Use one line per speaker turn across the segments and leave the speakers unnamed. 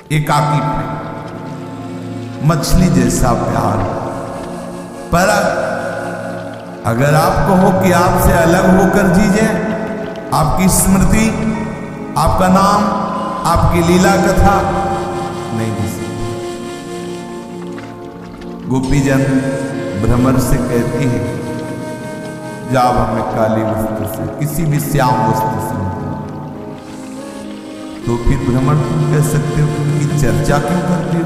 एकाकी प्रेम, मछली जैसा प्यार। पर अगर आप कहो कि आपसे अलग होकर जीजे, आपकी स्मृति, आपका नाम, आपकी लीला कथा नहीं जी सकती। गोपीजन भ्रमर से कहती है, जाओ हमें काली वस्तु से, किसी भी श्याम वस्तु से। तो फिर भ्रमर तुम कह सकते हो कि चर्चा क्यों करते हो?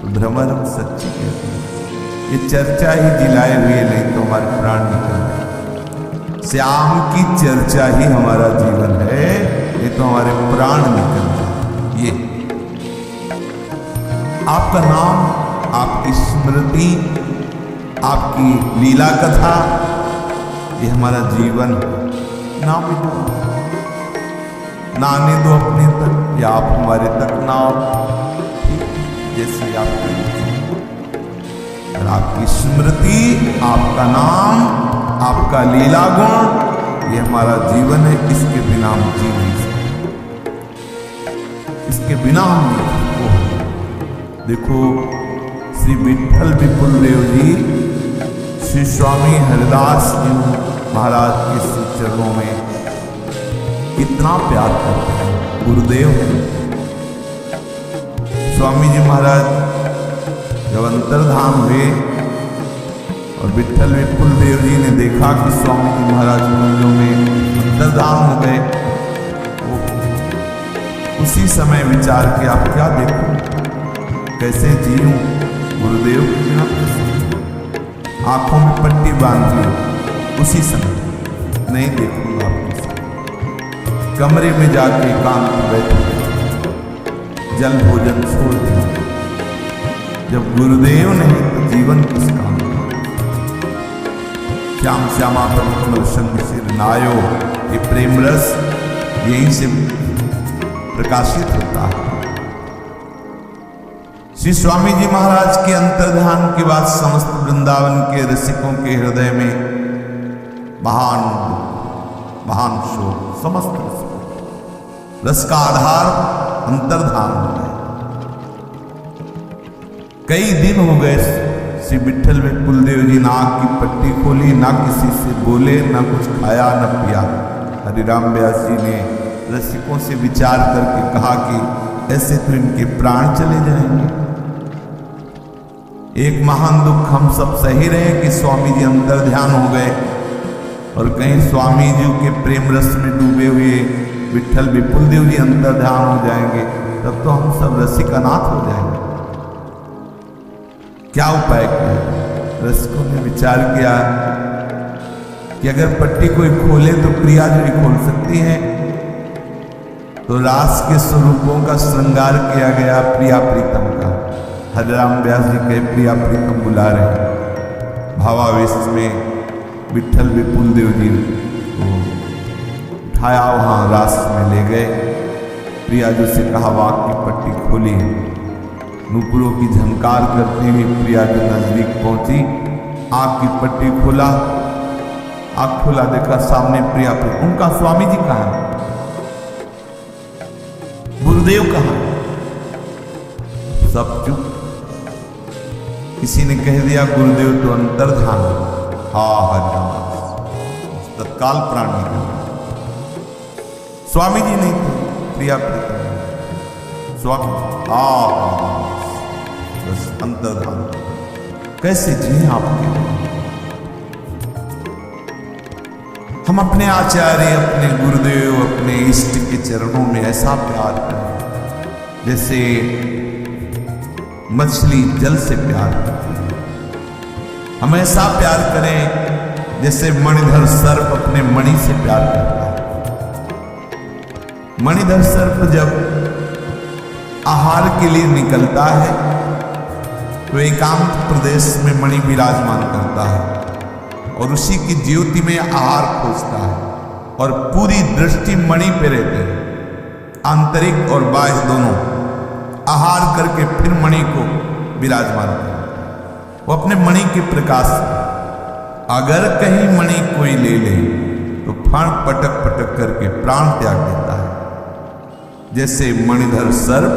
तो भ्रमर हम सच्ची कहते हैं, ये चर्चा ही जिलाए हुए, नहीं तो हमारे प्राण निकल जाए। श्याम की चर्चा ही हमारा जीवन है, ये तो हमारे प्राण निकल जाए। ये आपका नाम, आपकी स्मृति, आपकी लीला कथा, ये हमारा जीवन। नाम ना आने दो अपने तक, या आप हमारे तक ना आओ, जैसे आपकी और आपकी स्मृति, आपका नाम, आपका लीला गुण, ये हमारा जीवन है। इसके बिना हम जी नहीं सकते, इसके बिना हम नहीं। देखो श्री विठल विपुल देव जी श्री स्वामी हरिदास जी महाराज के श्री चरणों में कितना प्यार करते हैं। गुरुदेव स्वामी जी महाराज जब अंतर्धान हुए और विठल विपुल देव जी ने देखा कि स्वामी जी महाराज मंदिरों में अंतर्धान हो गए, वो उसी समय विचार किया, आप क्या देखूं, कैसे जीऊं गुरुदेव के बिना। आंखों में पट्टी बांध ली, उसी समय नहीं देखूंगा आपके साथ। कमरे में जाके एकांत बैठे, जल भोजन छोड़ दिया। जब गुरुदेव नहीं तो जीवन किस काम का। श्याम श्यामा कमल संग सिर नायो, ये प्रेम रस यहीं से प्रकाशित होता है। श्री स्वामी जी महाराज के अंतर्ध्यान के बाद समस्त वृंदावन के रसिकों के हृदय में महान महान शोक, समस्त रस का आधार अंतर्धान हो गए। कई दिन हो गए श्री विठल विपुल देव जी ना आँख की पट्टी खोली, ना किसी से बोले, ना कुछ खाया, ना पिया। हरिराम व्यास जी ने रसिकों से विचार करके कहा कि ऐसे तो इनके प्राण चले जाएंगे। एक महान दुख हम सब सही रहे कि स्वामी जी अंतर्ध्यान हो गए, और कहीं स्वामी जी के प्रेम रस में डूबे हुए विठल विपुल देव जी अंतर्ध्यान हो जाएंगे, तब तो हम सब रसिक अनाथ हो जाएंगे। क्या उपाय किया? रसिकों ने विचार किया कि अगर पट्टी कोई खोले तो प्रिया जी भी खोल सकती है। तो रास के स्वरूपों का श्रृंगार किया गया, प्रिया प्रीतम का। हरिराम व्यास जी के प्रिया प्रीतम बुला रहे, भावावेश में विठल विपुल देव जी को उठाया, वहां रास में ले गए। प्रिया जी से कहा, वाक की पट्टी खोली। नूपुरों की झंकार करती हुई प्रिया जी नजदीक पहुंची, आंख की पट्टी खोला, आंख खोला, देखा सामने प्रिया प्रीतम। उनका स्वामी जी कहाँ है? गुरुदेव कहाँ? सब चुप। किसी ने कह दिया गुरुदेव तो अंतर्धान। हाँ हरिराम, तत्काल प्राण निकल। स्वामी जी नहीं थे, प्रिया प्रीतम स्वामी। हाँ बस अंतर्धान। कैसे जिए आपके? हम अपने आचार्य, अपने गुरुदेव, अपने इष्ट के चरणों में ऐसा प्यार करें जैसे मछली जल से प्यार करती है। हम ऐसा प्यार करें जैसे मणिधर सर्प अपने मणि से प्यार करता है। मणिधर सर्प जब आहार के लिए निकलता है तो एकांत प्रदेश में मणि विराजमान करता है और उसी की ज्योति में आहार खोजता है, और पूरी दृष्टि मणि पे रहती है। आंतरिक और बाह्य दोनों आहार करके फिर मणि को विराजमान करता है। वो अपने मणि के प्रकाश, अगर कहीं मणि कोई ले ले तो फण पटक पटक करके प्राण त्याग देता है। जैसे मणिधर सर्प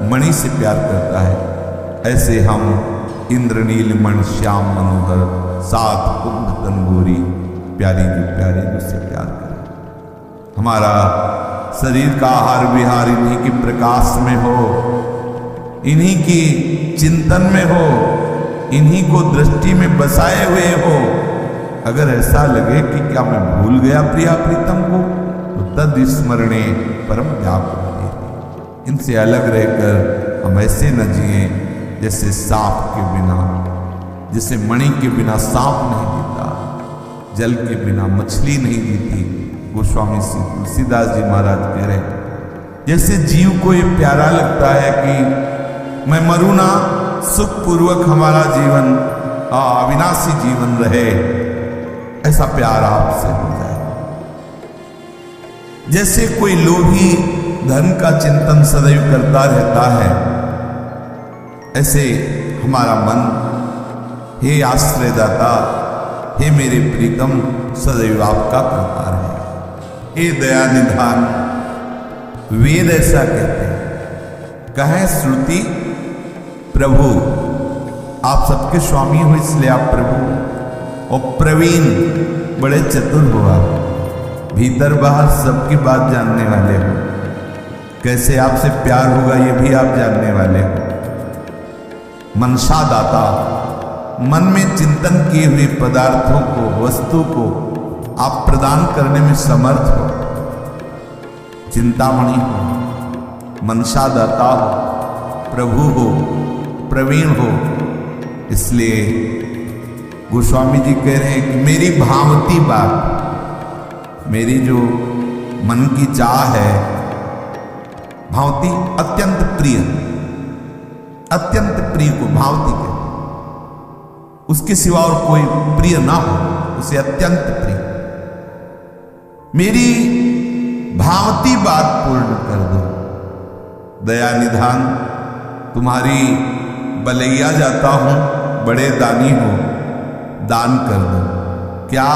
मणि से प्यार करता है, ऐसे हम इंद्रनील मणि श्याम मनोहर सात कुंभ तंगोरी प्यारी जो प्यारे उससे प्यार करें। हमारा शरीर का आहार विहार इन्हीं के प्रकाश में हो, इन्हीं की चिंतन में हो, इन्हीं को दृष्टि में बसाए हुए हो। अगर ऐसा लगे कि क्या मैं भूल गया प्रिया प्रीतम को, तो तद स्मरणे परम व्याकुल। इनसे अलग रहकर हम ऐसे न जिए जैसे सांप के बिना, जैसे मणि के बिना सांप नहीं जीता, जल के बिना मछली नहीं जीती। गोस्वामी श्री तुलसीदास जी महाराज कह रहे, जैसे जीव को ये प्यारा लगता है कि मैं मरूं ना, सुखपूर्वक हमारा जीवन अविनाशी जीवन रहे, ऐसा प्यार आपसे हो जाए। जैसे कोई लोभी धन का चिंतन सदैव करता रहता है, ऐसे हमारा मन हे आश्रयदाता, हे मेरे प्रीतम, सदैव आपका करता रहे। हे दया निधान, वेद ऐसा कहते हैं, कहें श्रुति प्रभु, आप सबके स्वामी हो इसलिए आप प्रभु। और प्रवीण, बड़े चतुर हो आप, भीतर बाहर सबकी बात जानने वाले हो, कैसे आपसे प्यार होगा ये भी आप जानने वाले हो। मनसा दाता, मन में चिंतन किए हुए पदार्थों को, वस्तु को आप प्रदान करने में समर्थ हो। चिंतामणि हो, मनसा दाता हो, प्रभु हो, प्रवीण हो। इसलिए गोस्वामी जी कह रहे हैं कि मेरी भावती बात, मेरी जो मन की चाह है, भावती अत्यंत प्रिय, अत्यंत प्रिय को भावती कहते, उसके सिवा और कोई प्रिय ना हो, उसे अत्यंत प्रिय। मेरी भावती बात पूर्ण कर दो, दया निधान, तुम्हारी बलैया जाता हूं, बड़े दानी हो, दान कर दो। क्या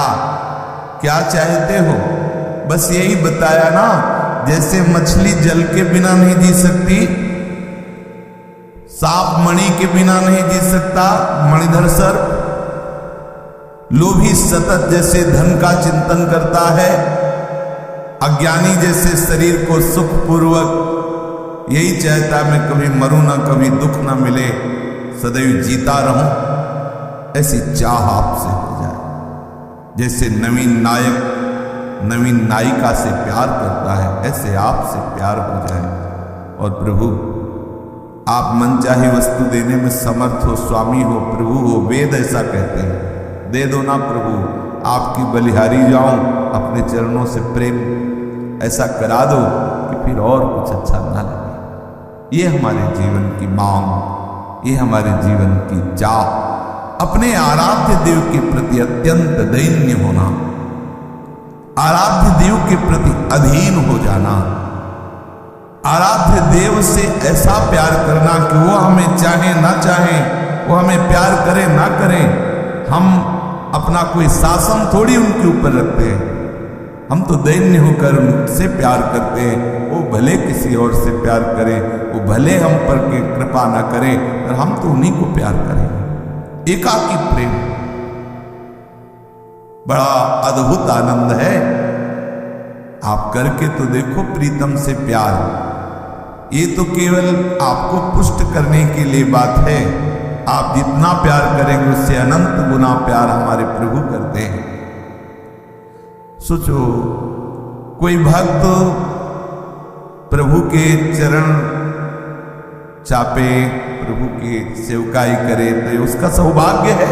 क्या चाहते हो? बस यही बताया ना, जैसे मछली जल के बिना नहीं जी सकती, सांप मणि के बिना नहीं जी सकता, मणिधर सर्प, लोभी सतत जैसे धन का चिंतन करता है, अज्ञानी जैसे शरीर को सुखपूर्वक यही चाहता है मैं कभी मरूं ना, कभी दुख ना मिले, सदैव जीता रहूं, ऐसी चाह आपसे हो जाए। जैसे नवीन नायक नवीन नायिका से प्यार करता है, ऐसे आपसे प्यार हो जाए। और प्रभु, आप मनचाही वस्तु देने में समर्थ हो, स्वामी हो, प्रभु हो, वेद ऐसा कहते हैं। दे दो ना प्रभु, आपकी बलिहारी जाऊं, अपने चरणों से प्रेम ऐसा करा दो कि फिर और कुछ अच्छा ना लगे। ये हमारे जीवन की मांग, ये हमारे जीवन की चाह, अपने आराध्य देव के प्रति अत्यंत दैन्य होना, आराध्य देव के प्रति अधीन हो जाना, आराध्य देव से ऐसा प्यार करना कि वो हमें चाहे ना चाहे, वो हमें प्यार करे ना करे, हम अपना कोई शासन थोड़ी उनके ऊपर रखते हैं, हम तो दैन्य होकर उनसे प्यार करते हैं। वो भले किसी और से प्यार करें, वो भले हम पर के कृपा ना करें, पर हम तो उन्हीं को प्यार करें। एकाकी प्रेम बड़ा अद्भुत आनंद है। आप करके तो देखो प्रीतम से प्यार, ये तो केवल आपको पुष्ट करने के लिए बात है। आप जितना प्यार करेंगे उससे अनंत गुना प्यार हमारे प्रभु करते हैं। सोचो, कोई भक्त प्रभु के चरण चापे, प्रभु की सेवकाई करे तो ये उसका सौभाग्य है।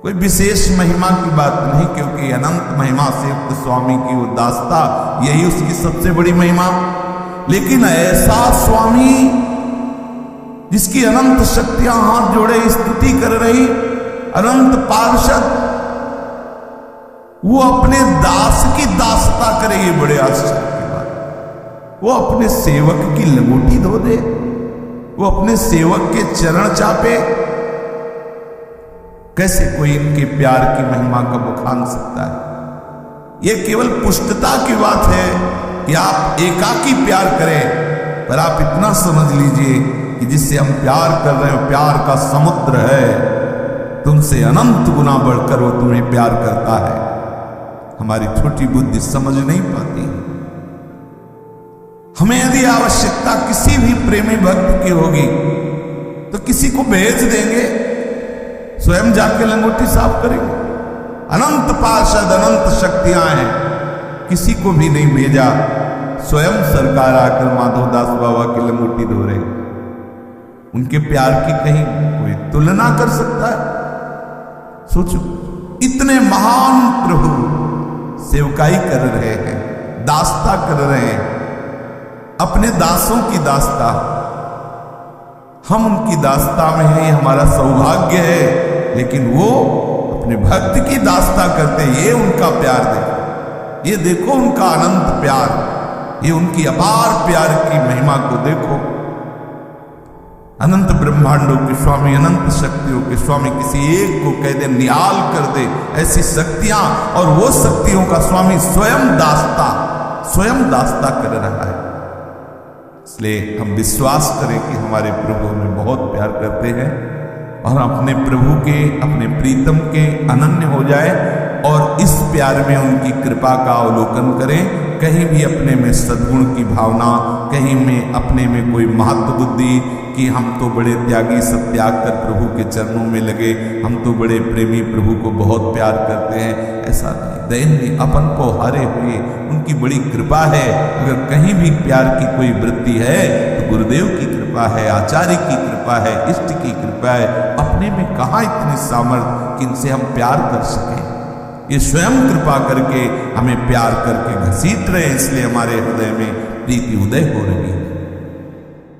कोई विशेष महिमा की बात नहीं, क्योंकि अनंत महिमा से युक्त स्वामी की उदासता यही उसकी सबसे बड़ी महिमा। लेकिन ऐसा स्वामी जिसकी अनंत शक्तियां हाथ जोड़े स्तुति कर रही, अनंत पार्षद, वो अपने दास की दासता करे, ये बड़े आश्चर्य की बात। वो अपने सेवक की लंगोटी धो दे, वो अपने सेवक के चरण चापे। कैसे कोई इनके प्यार की महिमा का बखान सकता है? ये केवल पुष्टता की बात है कि आप एकाकी प्यार करें, पर आप इतना समझ लीजिए कि जिससे हम प्यार कर रहे हो प्यार का समुद्र है, तुमसे अनंत गुना बढ़कर वो तुम्हें प्यार करता है। हमारी छोटी बुद्धि समझ नहीं पाती। हमें यदि आवश्यकता किसी भी प्रेमी भक्त की होगी तो किसी को भेज देंगे, स्वयं जाके लंगोटी साफ करेंगे। अनंत पार्षद अनंत शक्तियां हैं, किसी को भी नहीं भेजा, स्वयं सरकार आकर माधवदास बाबा की लंगोटी धो रहे। उनके प्यार की कहीं कोई तुलना कर सकता है? सोचो, इतने महान प्रभु सेवकाई कर रहे हैं, दास्ता कर रहे हैं, अपने दासों की दास्ता। हम उनकी दास्ता में हैं, ये हमारा सौभाग्य है, लेकिन वो अपने भक्त की दास्ता करते। ये उनका प्यार देखो, ये देखो उनका अनंत प्यार, ये उनकी अपार प्यार की महिमा को देखो। अनंत ब्रह्मांडों के स्वामी, अनंत शक्तियों के स्वामी, किसी एक को कह दे निहाल कर दे, ऐसी शक्तियां, और वो शक्तियों का स्वामी स्वयं दास्ता कर रहा है। इसलिए हम विश्वास करें कि हमारे प्रभु हमें बहुत प्यार करते हैं और अपने प्रभु के, अपने प्रीतम के अनन्य हो जाए और इस प्यार में उनकी कृपा का अवलोकन करें। कहीं भी अपने में सद्गुण की भावना, कहीं में अपने में कोई महत्व बुद्धि कि हम तो बड़े त्यागी, सब त्याग कर प्रभु के चरणों में लगे, हम तो बड़े प्रेमी, प्रभु को बहुत प्यार करते हैं, ऐसा नहीं। दैन्य अपन को हारे हुए, उनकी बड़ी कृपा है। अगर कहीं भी प्यार की कोई वृत्ति है तो गुरुदेव की कृपा है, आचार्य की कृपा है, इष्ट की कृपा है। अपने में कहाँ इतनी सामर्थ्य कि इनसे हम प्यार कर सकें? ये स्वयं कृपा करके हमें प्यार करके घसीट रहे हैं, इसलिए हमारे हृदय में प्रीति उदय हो रही है।